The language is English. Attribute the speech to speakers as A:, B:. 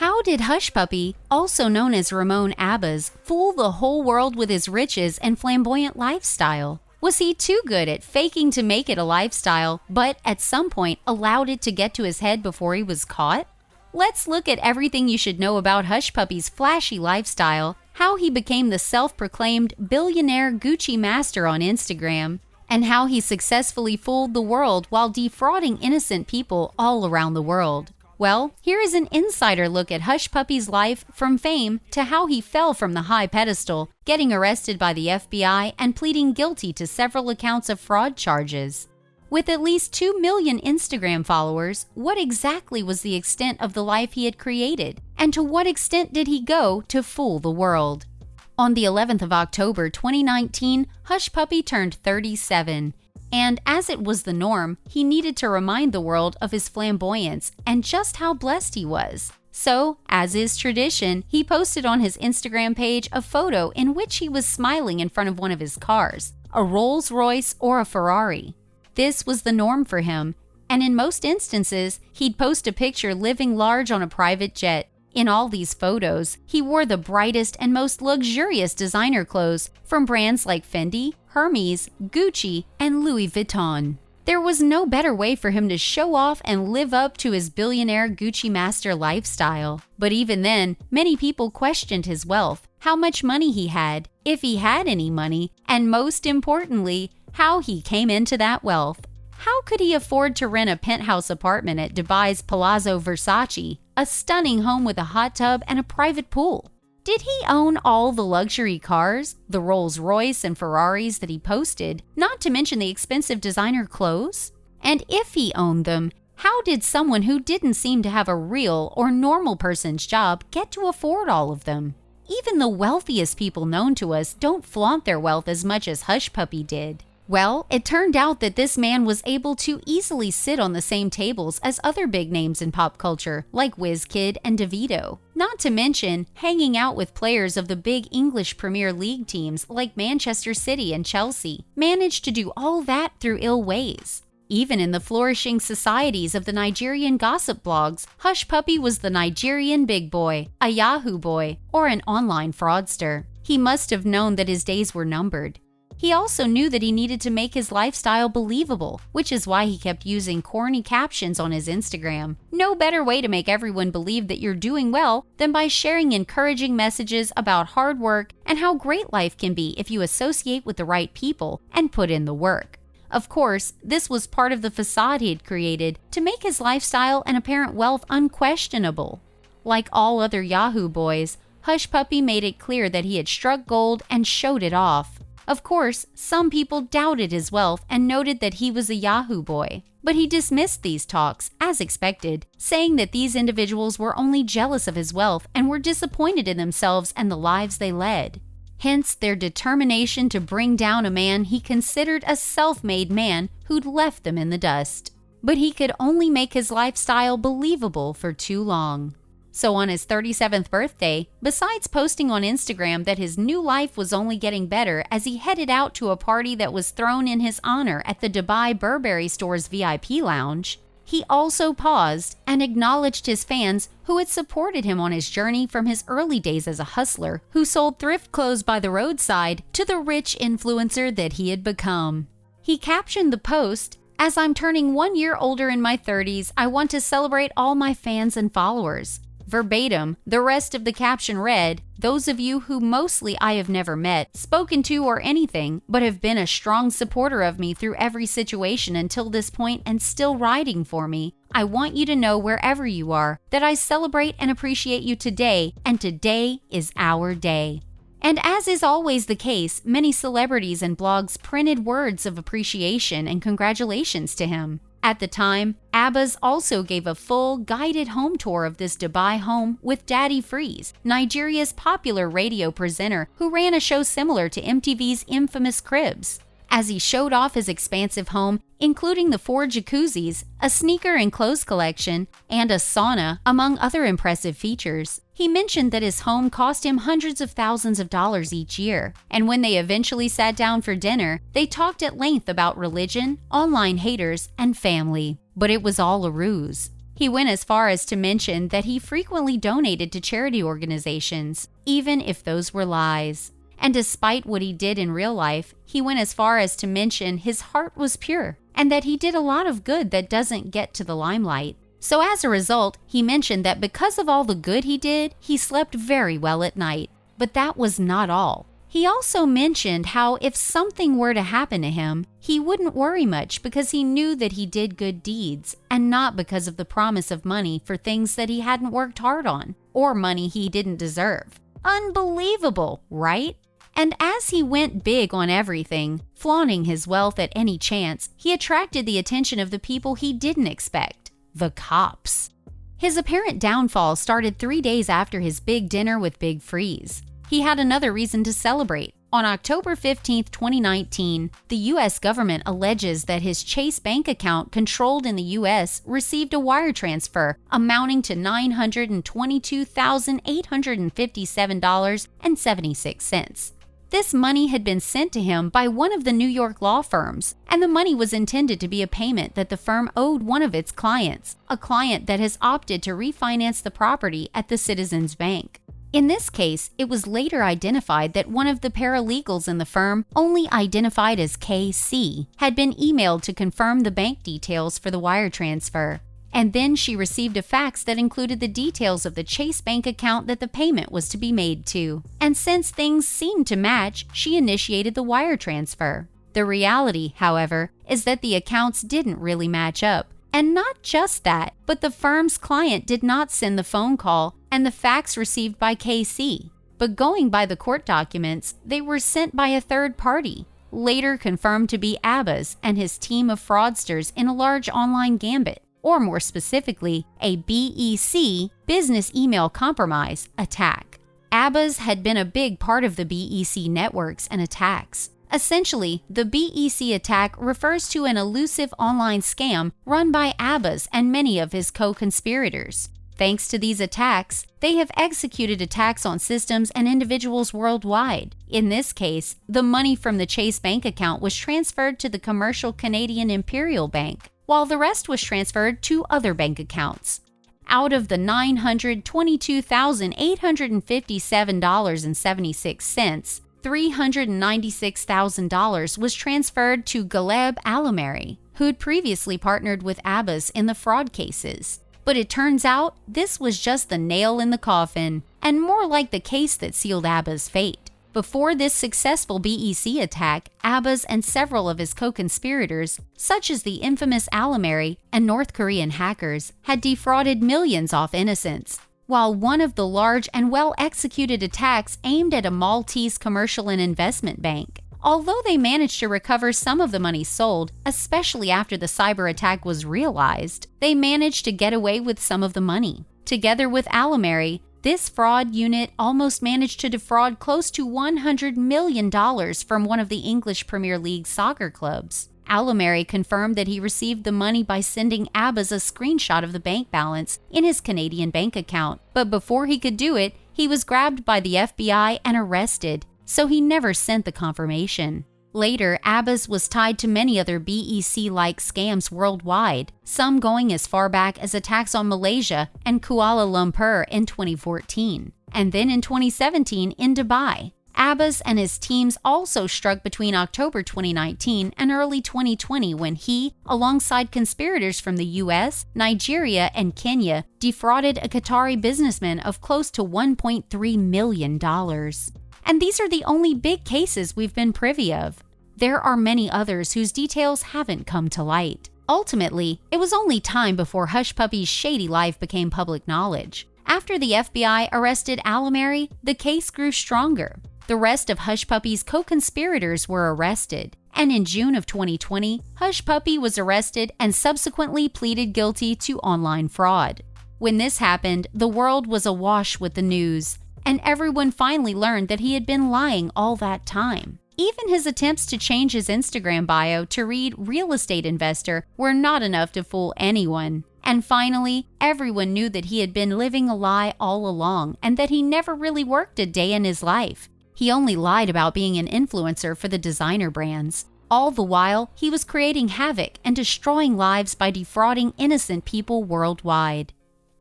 A: How did Hushpuppi, also known as Ramon Abbas, fool the whole world with his riches and flamboyant lifestyle? Was he too good at faking to make it a lifestyle, but at some point allowed it to get to his head before he was caught? Let's look at everything you should know about Hushpuppi's flashy lifestyle, how he became the self-proclaimed billionaire Gucci master on Instagram, and how he successfully fooled the world while defrauding innocent people all around the world. Well, here is an insider look at Hushpuppi's life from fame to how he fell from the high pedestal, getting arrested by the FBI and pleading guilty to several accounts of fraud charges. With at least 2 million Instagram followers, what exactly was the extent of the life he had created? And to what extent did he go to fool the world? On the 11th of October 2019, Hushpuppi turned 37. And as it was the norm, he needed to remind the world of his flamboyance and just how blessed he was. So, as is tradition, he posted on his Instagram page a photo in which he was smiling in front of one of his cars, a Rolls-Royce or a Ferrari. This was the norm for him, and in most instances, he'd post a picture living large on a private jet. In all these photos, he wore the brightest and most luxurious designer clothes from brands like Fendi, Hermes, Gucci, and Louis Vuitton. There was no better way for him to show off and live up to his billionaire Gucci master lifestyle. But even then, many people questioned his wealth, how much money he had, if he had any money, and most importantly, how he came into that wealth. How could he afford to rent a penthouse apartment at Dubai's Palazzo Versace, a stunning home with a hot tub and a private pool? Did he own all the luxury cars, the Rolls-Royce and Ferraris that he posted, not to mention the expensive designer clothes? And if he owned them, how did someone who didn't seem to have a real or normal person's job get to afford all of them? Even the wealthiest people known to us don't flaunt their wealth as much as Hushpuppi did. Well, it turned out that this man was able to easily sit on the same tables as other big names in pop culture, like WizKid and DeVito. Not to mention, hanging out with players of the big English Premier League teams like Manchester City and Chelsea, managed to do all that through ill ways. Even in the flourishing societies of the Nigerian gossip blogs, Hushpuppi was the Nigerian big boy, a Yahoo boy, or an online fraudster. He must have known that his days were numbered. He also knew that he needed to make his lifestyle believable, which is why he kept using corny captions on his Instagram. No better way to make everyone believe that you're doing well than by sharing encouraging messages about hard work and how great life can be if you associate with the right people and put in the work. Of course, this was part of the facade he had created to make his lifestyle and apparent wealth unquestionable. Like all other Yahoo boys, Hushpuppi made it clear that he had struck gold and showed it off. Of course, some people doubted his wealth and noted that he was a Yahoo boy. But he dismissed these talks, as expected, saying that these individuals were only jealous of his wealth and were disappointed in themselves and the lives they led. Hence their determination to bring down a man he considered a self-made man who'd left them in the dust. But he could only make his lifestyle believable for too long. So on his 37th birthday, besides posting on Instagram that his new life was only getting better as he headed out to a party that was thrown in his honor at the Dubai Burberry store's VIP lounge, he also paused and acknowledged his fans who had supported him on his journey from his early days as a hustler who sold thrift clothes by the roadside to the rich influencer that he had become. He captioned the post, "As I'm turning 1 year older in my 30s, I want to celebrate all my fans and followers." Verbatim, the rest of the caption read, "Those of you who mostly I have never met, spoken to, or anything, but have been a strong supporter of me through every situation until this point and still riding for me, I want you to know wherever you are that I celebrate and appreciate you today, and today is our day." And as is always the case, many celebrities and blogs printed words of appreciation and congratulations to him. At the time, Abbas also gave a full, guided home tour of this Dubai home with Daddy Freeze, Nigeria's popular radio presenter who ran a show similar to MTV's infamous Cribs. As he showed off his expansive home, including the 4 jacuzzis, a sneaker and clothes collection, and a sauna, among other impressive features. He mentioned that his home cost him hundreds of thousands of dollars each year, and when they eventually sat down for dinner, they talked at length about religion, online haters, and family. But it was all a ruse. He went as far as to mention that he frequently donated to charity organizations, even if those were lies. And despite what he did in real life, he went as far as to mention his heart was pure and that he did a lot of good that doesn't get to the limelight. So as a result, he mentioned that because of all the good he did, he slept very well at night. But that was not all. He also mentioned how if something were to happen to him, he wouldn't worry much because he knew that he did good deeds and not because of the promise of money for things that he hadn't worked hard on or money he didn't deserve. Unbelievable, right? And as he went big on everything, flaunting his wealth at any chance, he attracted the attention of the people he didn't expect, the cops. His apparent downfall started 3 days after his big dinner with Big Freeze. He had another reason to celebrate. On October 15, 2019, the U.S. government alleges that his Chase bank account controlled in the U.S. received a wire transfer amounting to $922,857.76. This money had been sent to him by one of the New York law firms, and the money was intended to be a payment that the firm owed one of its clients, a client that has opted to refinance the property at the Citizens Bank. In this case, it was later identified that one of the paralegals in the firm, only identified as KC, had been emailed to confirm the bank details for the wire transfer. And then she received a fax that included the details of the Chase bank account that the payment was to be made to. And since things seemed to match, she initiated the wire transfer. The reality, however, is that the accounts didn't really match up. And not just that, but the firm's client did not send the phone call and the fax received by KC. But going by the court documents, they were sent by a third party, later confirmed to be Abbas and his team of fraudsters in a large online gambit, or more specifically, a BEC, business email compromise, attack. Abbas had been a big part of the BEC networks and attacks. Essentially, the BEC attack refers to an elusive online scam run by Abbas and many of his co-conspirators. Thanks to these attacks, they have executed attacks on systems and individuals worldwide. In this case, the money from the Chase bank account was transferred to the commercial Canadian Imperial Bank, while the rest was transferred to other bank accounts. Out of the $922,857.76, $396,000 was transferred to Galeb Alameri, who'd previously partnered with Abbas in the fraud cases. But it turns out this was just the nail in the coffin, and more like the case that sealed Abbas' fate. Before this successful BEC attack, Abbas and several of his co-conspirators, such as the infamous Alameri and North Korean hackers, had defrauded millions off innocents. While one of the large and well-executed attacks aimed at a Maltese commercial and investment bank. Although they managed to recover some of the money sold, especially after the cyber attack was realized, they managed to get away with some of the money. Together with Alameri, this fraud unit almost managed to defraud close to $100 million from one of the English Premier League soccer clubs. Alameri confirmed that he received the money by sending Abbas a screenshot of the bank balance in his Canadian bank account, but before he could do it, he was grabbed by the FBI and arrested, so he never sent the confirmation. Later, Abbas was tied to many other BEC-like scams worldwide, some going as far back as attacks on Malaysia and Kuala Lumpur in 2014, and then in 2017 in Dubai. Abbas and his teams also struck between October 2019 and early 2020 when he, alongside conspirators from the US, Nigeria, and Kenya, defrauded a Qatari businessman of close to $1.3 million. And these are the only big cases we've been privy of. There are many others whose details haven't come to light. Ultimately, it was only time before Hushpuppi's shady life became public knowledge. After the FBI arrested Alameri, the case grew stronger. The rest of Hushpuppi's co-conspirators were arrested, and in June of 2020, Hushpuppi was arrested and subsequently pleaded guilty to online fraud. When this happened, the world was awash with the news, and everyone finally learned that he had been lying all that time. Even his attempts to change his Instagram bio to read real estate investor were not enough to fool anyone. And finally, everyone knew that he had been living a lie all along and that he never really worked a day in his life. He only lied about being an influencer for the designer brands. All the while, he was creating havoc and destroying lives by defrauding innocent people worldwide.